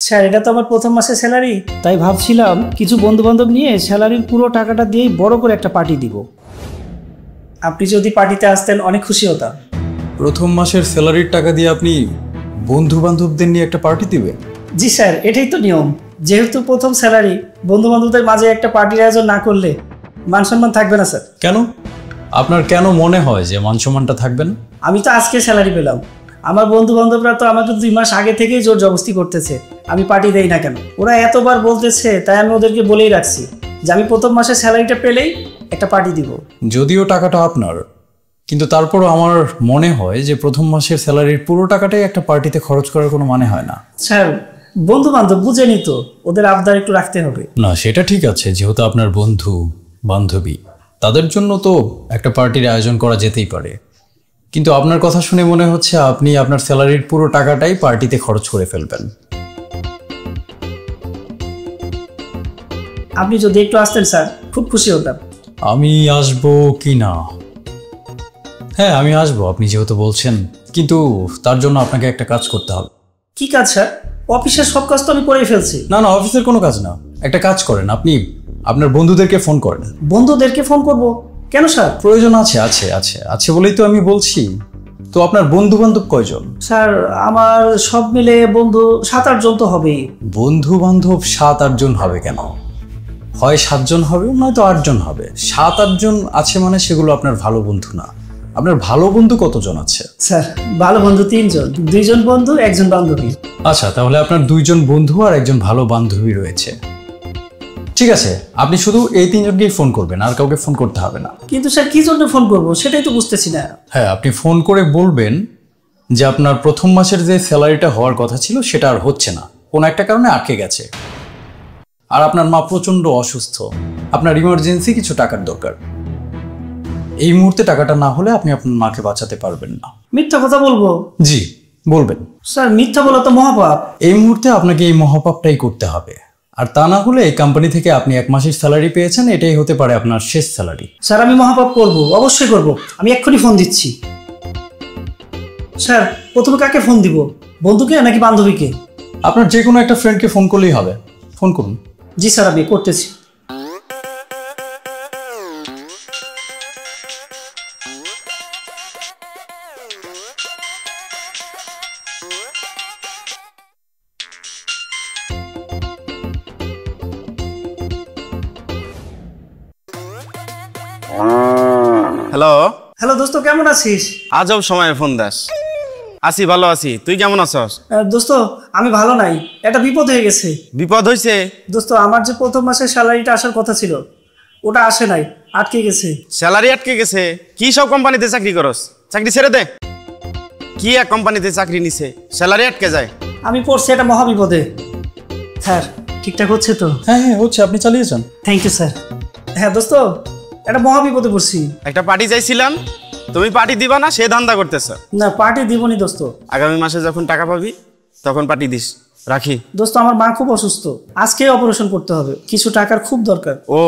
Sir এটা তো আমার প্রথম মাসের স্যালারি, তাই ভাবছিলাম কিছু বন্ধু বান্ধব নিয়ে স্যালারির পুরো টাকাটা দিয়েই বড় করে একটা পার্টি দিব। আপনি যদি পার্টিতে আসতেন অনেক খুশি হতাম। প্রথম মাসের স্যালারির টাকা দিয়ে আপনি বন্ধু বান্ধবদের নিয়ে একটা পার্টি দিবেন? জি স্যার, এটাই তো নিয়ম। যেহেতু প্রথম স্যালারি, বন্ধু বান্ধবদের মাঝে একটা পার্টির আয়োজন না করলে মান সম্মান থাকবে না স্যার। কেন? আপনার কেন মনে হয় যে মান সম্মানটা থাকবে না? আমি তো আজকে স্যালারি পেলাম, আমার বন্ধু বান্ধবরা তো আমাকে 2 মাস আগে থেকেই জোর জবরদস্তি করতেছে আমি পার্টি দেই না কেন। ওরা এতবার বলতেছে, তাই আমি ওদেরকে বলেই রাখছি যে আমি প্রথম মাসের স্যালারিটা পেলেই একটা পার্টি দিব। যদিও টাকাটা আপনার, কিন্তু তারপরও আমার মনে হয় যে প্রথম মাসের স্যালারির পুরো টাকাটাই একটা পার্টিতে খরচ করার কোনো মানে হয় না। স্যার বন্ধু বান্ধব বুঝেনি তো, ওদের আবদার একটু রাখতে হবে। না সেটা ঠিক আছে, যেহেতু আপনার বন্ধু বান্ধবী, তাদের জন্য তো একটা পার্টির আয়োজন করা যেতেই পারে। কিন্তু আপনার কথা শুনে মনে হচ্ছে আপনি আপনার স্যালারির পুরো টাকাটাই পার্টিতে খরচ করে ফেলবেন। আপনি যদি একটু আসতেন স্যার, খুব খুশি হতাম। আমি আসবো কি না? হ্যাঁ আমি আসবো, আপনি যেহেতু বলছেন, কিন্তু তার জন্য আপনাকে একটা কাজ করতে হবে। কি কাজ স্যার? অফিসের সব কাজ তো আমি করেই ফেলছি। না না, অফিসের কোনো কাজ না, একটা কাজ করেন, আপনি আপনার বন্ধুদেরকে ফোন করেন। বন্ধুদেরকে ফোন করব কেন স্যার? প্রয়োজন আছে আছে আছে আছে বলেই তো আমি বলছি। তো আপনার বন্ধু বান্ধব কয়জন? স্যার আমার সব মিলে বন্ধু 7-8 জন তো হবেই। বন্ধু বান্ধব 7-8 জন হবে কেন? হয় 7 জন হবে, নয়তো 8 জন হবে। 7-8 জন আছে মানে সেগুলো আপনার ভালো বন্ধু না। আপনার ভালো বন্ধু কতজন আছে? স্যার ভালো বন্ধু 3 জন, 2 জন বন্ধু 1 জন বান্ধবী। আচ্ছা, তাহলে আপনার 2 জন বন্ধু আর 1 জন ভালো বান্ধবী রয়েছে। ঠিক আছে, আপনি শুধু এই 3 জনকেই ফোন করবেন, আর কাউকে ফোন করতে হবে না। কিন্তু স্যার কি জন্য ফোন করব সেটাই তো বুঝতেছি না। হ্যাঁ, আপনি ফোন করে বলবেন যে আপনার প্রথম মাসের যে স্যালারিটা হওয়ার কথা ছিল সেটা আর হচ্ছে না, কোনো একটা কারণে আটকে গেছে। আর আপনার মা প্রচন্ড অসুস্থ, আপনার ইমার্জেন্সি কিছু টাকার দরকার। এই মুহূর্তে টাকাটা না হলে আপনি আপনার মাকে বাঁচাতে পারবেন না। মিথ্যা কথা বলবো? জি বলবেন। স্যার মিথ্যা বলা তো মহাপাপ। এই মুহূর্তে আপনাকে এই মহাপাপটাই করতে হবে, আর তা না হলে এই কোম্পানি থেকে আপনি 1 মাসের স্যালারি পেয়েছেন, এটাই হতে পারে আপনার শেষ স্যালারি। স্যার আমি মহাপাপ করব, অবশ্যই করব, আমি এক্ষুনি ফোন দিচ্ছি। স্যার প্রথমে কাকে ফোন দিব, বন্ধুকে নাকি বান্ধবীকে? আপনার যে কোনো একটা ফ্রেন্ডকে ফোন করলেই হবে, ফোন করুন। জি স্যার আমি করতেছি। হ্যালো হ্যালো দোস্ত, কেমন আছিস? আজব সময়ে ফোন দাস। আছি, ভালো আছি, তুই কেমন আছস? দোস্ত আমি ভালো নাই, একটা বিপদ হয়ে গেছে। বিপদ হয়েছে? দোস্ত আমার যে প্রথম মাসের স্যালারিটা আসার কথা ছিল ওটা আসে নাই, আটকে গেছে। স্যালারি আটকে গেছে? কি সব কোম্পানিতে চাকরি করস? চাকরি ছেড়ে দে। কি এক কোম্পানিতে চাকরি নিছে, স্যালারি আটকে যায়? আমি পড়ছি একটা মহা বিপদে। স্যার ঠিকঠাক হচ্ছে তো? হ্যাঁ হ্যাঁ হচ্ছে, আপনি চালিয়ে যান। Thank you sir. হ্যাঁ দোস্ত একটা মহা বিপদে পড়ছি। একটা পার্টি চাইছিলাম, তুমি পার্টি দিবা না সে ধান্দা করতেছ। না পার্টি দিবনি দোস্ত, আগামী মাসে যখন টাকা পাবি তখন পার্টি দিস। রাখি। দোস্ত আমার মা খুব অসুস্থ, আজকে অপারেশন করতে হবে, কিছু টাকার খুব দরকার। ও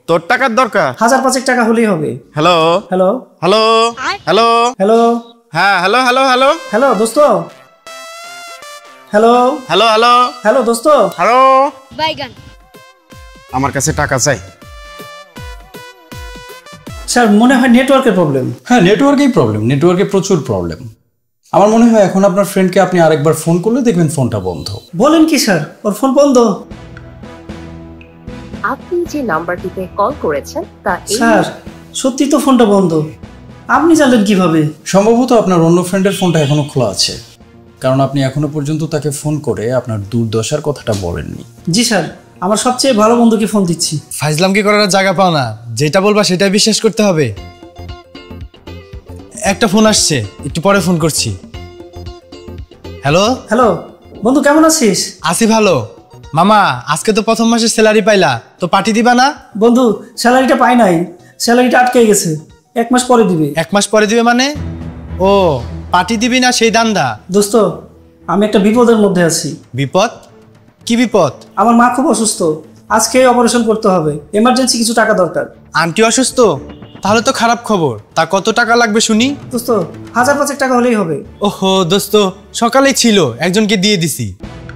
তোর টাকার দরকার? 1000-5 টাকা হলেই হবে। Hello hello hello hello hello হ্যাঁ হ্যালো হ্যালো হ্যালো হ্যালো দোস্ত, হ্যালো হ্যালো হ্যালো হ্যালো দোস্ত। হ্যালো, বাইগান। আমার কাছে টাকা চাই। স্যার মনে হয় নেটওয়ার্কের প্রবলেম। হ্যাঁ নেটওয়ার্কেই প্রবলেম, নেটওয়ার্কে প্রচুর প্রবলেম। আমার মনে হয় এখন আপনার ফ্রেন্ডকে আপনি আরেকবার ফোন করলে দেখবেন ফোনটা বন্ধ। বলেন কি স্যার, ওর ফোন বন্ধ? আপনি যে নাম্বারটিতে কল করেছেন তা স্যার সত্যি তো ফোনটা বন্ধ, আপনি জানলেন কিভাবে? সম্ভবত আপনার অন্য ফ্রেন্ডের ফোনটা এখনো খোলা আছে, কারণ আপনি এখনো পর্যন্ত তাকে ফোন করে আপনার দুর্দশার কথাটা বলেননি। জি স্যার, আমার সবচেয়ে ভালো বন্ধুকে ফোন দিচ্ছি। ফাইজলাম কি করার জায়গা পাও না, যেটা বলবা সেটাই বিশ্বাস করতে হবে। একটা ফোন আসছে, একটু পরে ফোন করছি। হ্যালো হ্যালো বন্ধু, কেমন আছিস? আসি ভালো। মামা আজকে তো প্রথম মাসের স্যালারি পাইলা, তো পার্টি দিবা না? বন্ধু স্যালারিটা পাই নাই, স্যালারিটা আটকে গেছে, 1 মাস পরে দিবে। 1 মাস পরে দিবে মানে? ও পার্টি দিবি না সেই দান্দা? দোস্ত আমি একটা বিপদের মধ্যে আছি। বিপদ? কি বিপদ? আমার মা খুব অসুস্থ, আজকে অপারেশন করতে হবে, এমার্জেন্সি কিছু টাকা দরকার। আন্টি অসুস্থ? তাহলে তো খারাপ খবর। তা কত টাকা লাগবে শুনি? দোস্ত 1000-5 টাকা হলেই হবে। ওহো দোস্ত, সকালেই ছিল, একজনকে দিয়ে দিছি।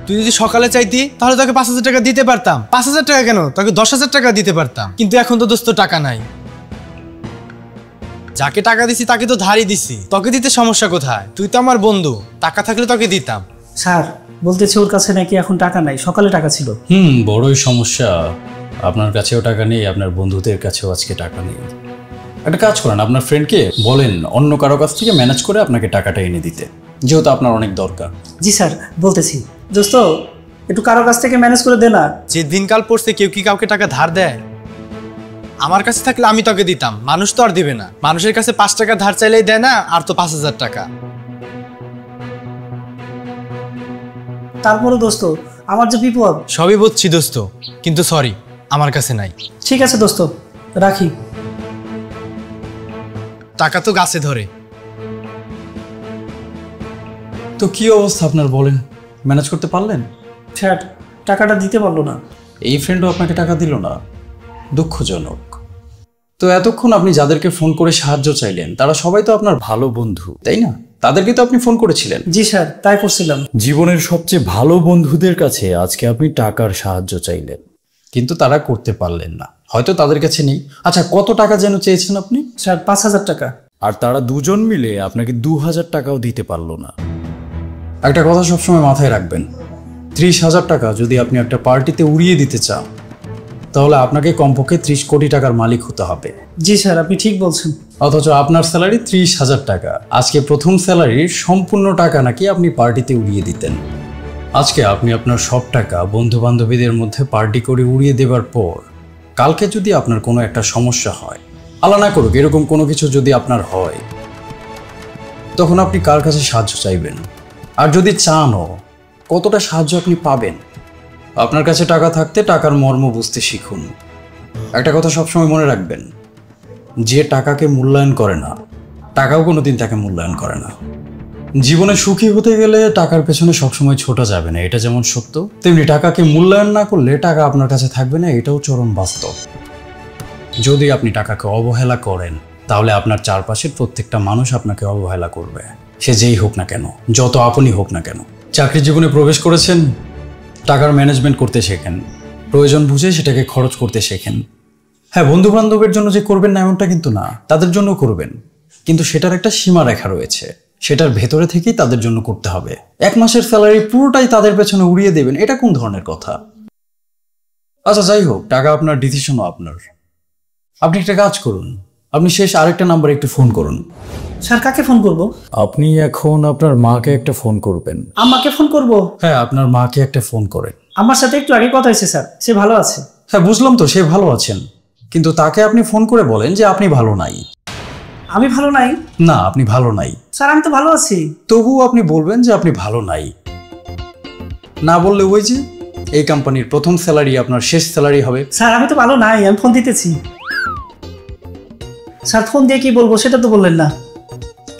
তুই যদি সকালে চাইতি তাহলে তোকে 5,000 টাকা দিতে পারতাম। 5,000 টাকা কেন, তোকে 10,000 টাকা দিতে পারতাম। কিন্তু এখন তো দোস্ত টাকা নাই। যাকে টাকা দিছি তাকে তো ধারই দিছি, তোকে দিতে সমস্যা কোথায়? তুই তো আমার বন্ধু, টাকা থাকলে তোকে দিতাম। স্যার বলতেছে ওর কাছে নাকি এখন টাকা নাই, সকালে টাকা ছিল। বড়ই সমস্যা। আপনার কাছেও টাকা নেই, আপনার বন্ধুদের কাছেও আজকে টাকা নেই। একটা কাজ করেন, আপনার ফ্রেন্ডকে বলেন অন্য কারো কাছ থেকে ম্যানেজ করে আপনাকে টাকাটা এনে দিতে, যেহেতু আপনার অনেক দরকার। জি স্যার বলতেছি। দোস্ত একটু কারো কাছ থেকে ম্যানেজ করে দে না। যে দিনকাল পড়ছে কেউ কি কাউকে টাকা ধার দেয়? আমার কাছে থাকলে আমি তোকে দিতাম, মানুষ তো আর দিবে না। মানুষের কাছে 5 টাকা ধার চাইলেই দেয় না, আর তো 5,000 টাকা। তারপরে দোস্ত আমার যে বিপদ। সবই বুঝছি দোস্ত, কিন্তু সরি আমার কাছে নাই। ঠিক আছে দোস্ত, রাখি। টাকা তো গাছে ধরে। তো কি অবস্থা আপনার বলেন, ম্যানেজ করতে পারলেন? স্যার টাকাটা দিতে পারলো না। এই ফ্রেন্ডও আপনাকে টাকা দিল না, দুঃখজনক। তো এতক্ষণ আপনি যাদেরকে ফোন করে সাহায্য চাইলেন তারা সবাই তো আপনার ভালো বন্ধু, তাই না? তাদেরকে তো আপনি ফোন করেছিলেন। জি স্যার তাই করছিলাম। জীবনের সবচেয়ে ভালো বন্ধুদের কাছে আজকে আপনি টাকার সাহায্য চাইলেন, কিন্তু তারা করতে পারলেন না, হয়তো তাদের কাছে নেই। আচ্ছা কত টাকা যেন চেয়েছেন আপনি? স্যার 5,000 টাকা। আর তারা দুজন মিলে আপনাকে 2,000 টাকাও দিতে পারলো না। একটা কথা সবসময় মাথায় রাখবেন, 30,000 টাকা যদি আপনি একটা পার্টিতে উড়িয়ে দিতে চান তাহলে আপনাকে কমপক্ষে 30 কোটি টাকার মালিক হতে হবে। জি স্যার আপনি ঠিক বলছেন। অথচ আপনার স্যালারি 30,000 টাকা। আজকে প্রথম স্যালারির সম্পূর্ণ টাকা নাকি আপনি পার্টিতে উড়িয়ে দিতেন। আজকে আপনি আপনার সব টাকা বন্ধু বান্ধবীদের মধ্যে পার্টি করে উড়িয়ে দেবার পর কালকে যদি আপনার কোনো একটা সমস্যা হয়, আল্লাহ না করুক এরকম কোনো কিছু যদি আপনার হয়, তখন আপনি কার কাছে সাহায্য চাইবেন? আর যদি চানও, কতটা সাহায্য আপনি পাবেন? আপনার কাছে টাকা থাকতে টাকার মর্ম বুঝতে শিখুন। একটা কথা সবসময় মনে রাখবেন, যে টাকাকে মূল্যায়ন করে না টাকাও কোনোদিন তাকে মূল্যায়ন করে না। জীবনে সুখী হতে গেলে টাকার পেছনে সবসময় ছোটা যাবে না, এটা যেমন সত্য, তেমনি টাকাকে মূল্যায়ন না করলে টাকা আপনার কাছে থাকবে না, এটাও চরম বাস্তব। যদি আপনি টাকাকে অবহেলা করেন তাহলে আপনার চারপাশের প্রত্যেকটা মানুষ আপনাকে অবহেলা করবে, সে যেই হোক না কেন, যত আপনই হোক না কেন। চাকরি জীবনে প্রবেশ করেছেন, টাকার ম্যানেজমেন্ট করতে শেখেন, প্রয়োজন বুঝে সেটাকে খরচ করতে শেখেন। হ্যাঁ, বন্ধু বান্ধবের জন্য যে করবেন না এমনটা কিন্তু না, তাদের জন্য করবেন, কিন্তু সেটার একটা সীমারেখা রয়েছে, সেটার ভেতরে থেকেই তাদের জন্য করতে হবে। 1 মাসের স্যালারি পুরোটাই তাদের পেছনে উড়িয়ে দেবেন, এটা কোন ধরনের কথা? আচ্ছা যাই হোক, টাকা আপনার, ডিসিশনও আপনার। আপনি একটা কাজ করুন, আপনি শেষ আরেকটা নাম্বারে একটু ফোন করুন। স্যার কাকে ফোন করব? আপনি এখন আপনার মাকে একটা ফোন করবেন। আম্মাকে ফোন করব? হ্যাঁ, আপনার মাকে একটা ফোন করেন। আমার সাথে একটু আগে কথা হয়েছে স্যার, সে ভালো আছে। হ্যাঁ বুঝলাম তো, সে ভালো আছেন, কিন্তু তাকে আপনি ফোন করে বলেন যে আপনি ভালো নাই। আমি ভালো নাই? না, আপনি ভালো নাই। স্যার আমি তো ভালো আছি। তবুও আপনি বলবেন যে আপনি ভালো নাই। না বললে ওই যে এই কোম্পানির প্রথম স্যালারি আপনার শেষ স্যালারি হবে। স্যার আমি তো ভালো নাই, আমি ফোন দিতেছি। স্যার ফোন দিয়ে কি বলবো সেটা তো বললেন না।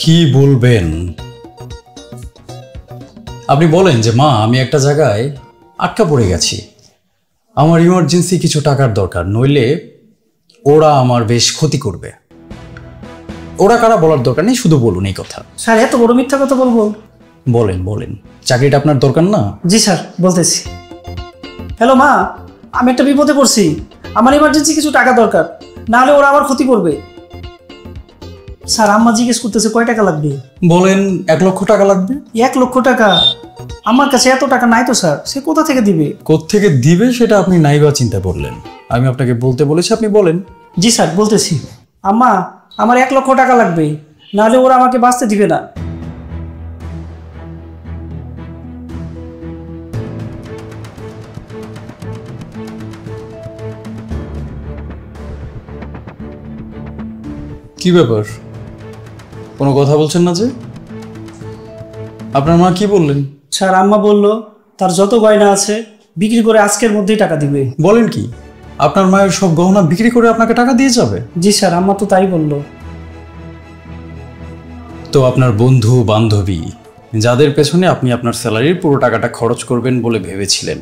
কি বলবেন? আপনি বলেন যে মা, আমি একটা জায়গায় আটকা পড়ে গেছি, আমার ইমার্জেন্সি কিছু টাকার দরকার, নইলে ওরা আমার বেশ ক্ষতি করবে। ওরা কারা বলার দরকার নেই, শুধু বলুন এই কথা। স্যার এত বড় মিথ্যা কথা বলবো? বলেন বলেন, চাকরিটা আপনার দরকার না? জি স্যার বলতেছি। হ্যালো মা, আমি একটা বিপদে পড়ছি, আমার ইমার্জেন্সি কিছু টাকা দরকার, না হলে ওরা আমার ক্ষতি করবে। স্যার আম্মা জিজ্ঞেস করতেছে কয় টাকা লাগবে। বলেন 1 লক্ষ টাকা লাগবে। 1 লক্ষ টাকা? আমার কাছে এত টাকা নাই তো স্যার, সে কোথা থেকে দিবে? কোত্থেকে দিবে সেটা আপনি নাইবা চিন্তা করলেন, আমি আপনাকে বলতে বলেছি, আপনি বলেন। জি স্যার বলতেছি। আম্মা আমার 1 লক্ষ টাকা লাগবে, নাহলে ওরা আমাকে বাঁচতে দিবে না। কি ব্যাপার, কোনো কথা বলছেন না যে? আপনার মা কি বললেন? স্যার আম্মা বলল তার যত গয়না আছে বিক্রি করে আজকের মধ্যেই টাকা দিবে। বলেন কি, আপনার মায়ের সব গহনা বিক্রি করে আপনাকে টাকা দিয়ে যাবে? জি স্যার আম্মা তো তাই বলল। তো আপনার বন্ধু বান্ধবী যাদের পেছনে আপনি আপনার স্যালারির পুরো টাকাটা খরচ করবেন বলে ভেবেছিলেন,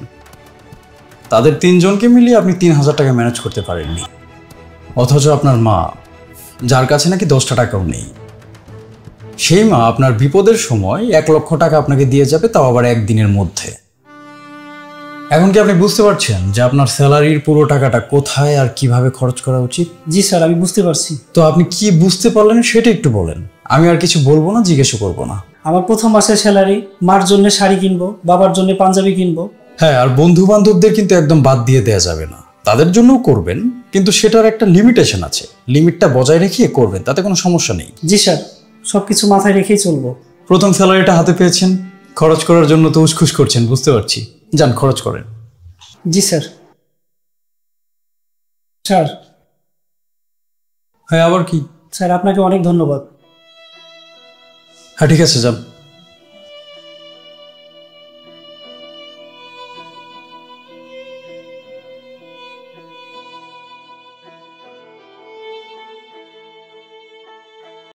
তাদের 3 জনকে মিলিয়ে আপনি 3,000 টাকা ম্যানেজ করতে পারেননি। অথচ আপনার মা, যার কাছে নাকি 10টা টাকাও নেই, সেই মা আপনার বিপদের সময় 1 লক্ষ টাকা আপনাকে দিয়ে যাবে, তাও আবার 1 দিনের মধ্যে। এখন কি আপনি বুঝতে পারছেন যে আপনার স্যালারির পুরো টাকাটা কোথায় আর কিভাবে খরচ করা উচিত? জি স্যার, আমি বুঝতে পারছি। তো আপনি কি বুঝতে পারলেন সেটা একটু বলেন, আমি আর কিছু বলবো না, জিজ্ঞেসও করবো না। আমার প্রথম মাসের স্যালারি, মার জন্য শাড়ি কিনবো, বাবার জন্য পাঞ্জাবি কিনবো। হ্যাঁ, আর বন্ধু বান্ধবদের কিন্তু একদম বাদ দিয়ে দেওয়া যাবে না, তাদের জন্যও করবেন, কিন্তু সেটার একটা লিমিটেশন আছে, লিমিটটা বজায় রেখে করবেন, তাতে কোনো সমস্যা নেই। জি স্যার, সবকিছু মাথায় রেখেই চলবো। প্রথম স্যালারিটা হাতে পেয়েছেন, খরচ করার জন্য তো উসখুস করছেন, বুঝতে পারছি। যান, খরচ করেন। জি স্যার। স্যার। হ্যাঁ, আবার কি? স্যার, আপনাকে অনেক ধন্যবাদ। হ্যাঁ, ঠিক আছে, যান।